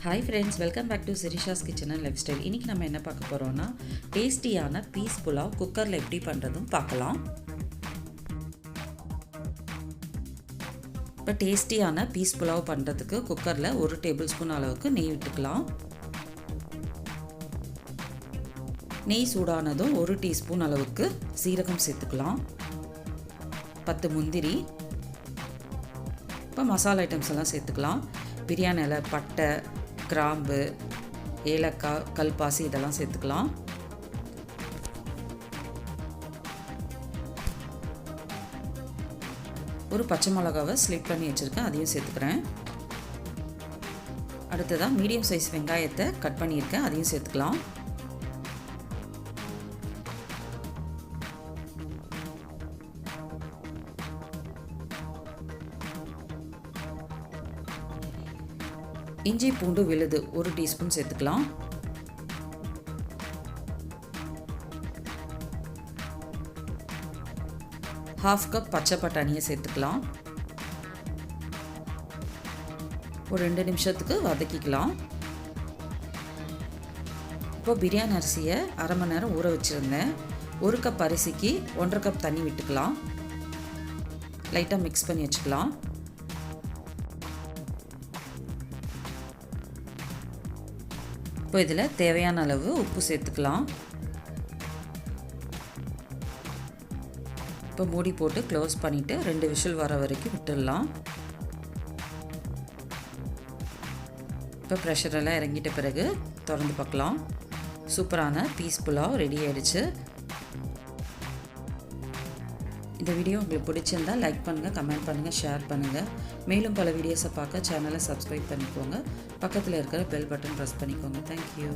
Hi friends, welcome back to Sirisha's kitchen and lifestyle. இன்றைக்கி நம்ம என்ன பார்க்க போகிறோன்னா டேஸ்டியான பீஸ் புலாவ் குக்கரில் எப்படி பண்ணுறதும் பார்க்கலாம். இப்போ டேஸ்டியான பீஸ் புலாவ் பண்ணுறதுக்கு குக்கரில் 1 டேபிள் ஸ்பூன் அளவுக்கு நெய் விட்டுக்கலாம். நெய் சூடானதும் 1 டீஸ்பூன் அளவுக்கு சீரகம் சேர்த்துக்கலாம். 10 முந்திரி. இப்போ மசாலா ஐட்டம்ஸ் எல்லாம் சேர்த்துக்கலாம். பிரியாணி இலை, பட்டை, கிராம்பு, ஏலக்காய், கல்பாசி இதெல்லாம் சேர்த்துக்கலாம். ஒரு பச்சை மிளகாவை ஸ்லிப் பண்ணி வச்சுருக்கேன், அதையும் சேர்த்துக்கிறேன். அடுத்ததாக மீடியம் சைஸ் வெங்காயத்தை கட் பண்ணியிருக்கேன், அதையும் சேர்த்துக்கலாம். இஞ்சி பூண்டு விழுது 1 டீஸ்பூன் சேர்த்துக்கலாம். ½ கப் பச்சை பட்டாணியை சேர்த்துக்கலாம். ஒரு 2 நிமிஷத்துக்கு வதக்கிக்கலாம். இப்போ பிரியாணி அரிசியை அரை மணி நேரம் ஊற வச்சுருந்தேன். 1 கப் அரிசிக்கு 1½ கப் தண்ணி விட்டுக்கலாம். லைட்டாக மிக்ஸ் பண்ணி வச்சுக்கலாம். இப்போ இதில் தேவையான அளவு உப்பு சேர்த்துக்கலாம். இப்போ மூடி போட்டு க்ளோஸ் பண்ணிவிட்டு 2 விசில் வர வரைக்கும் விட்டுடலாம். இப்போ ப்ரெஷரெல்லாம் இறங்கிட்ட பிறகு திறந்து பார்க்கலாம். சூப்பரான பீஸ் புலாவ் ரெடி ஆகிடுச்சு. இந்த வீடியோ உங்களுக்கு பிடிச்சிருந்தால் லைக் பண்ணுங்கள், கமெண்ட் பண்ணுங்கள், ஷேர் பண்ணுங்கள். மேலும் பல வீடியோஸை பார்க்க சேனலை சப்ஸ்கிரைப் பண்ணிக்கோங்க. பக்கத்தில் இருக்கிற பெல் பட்டன் ப்ரெஸ் பண்ணிக்கோங்க. தேங்க்யூ.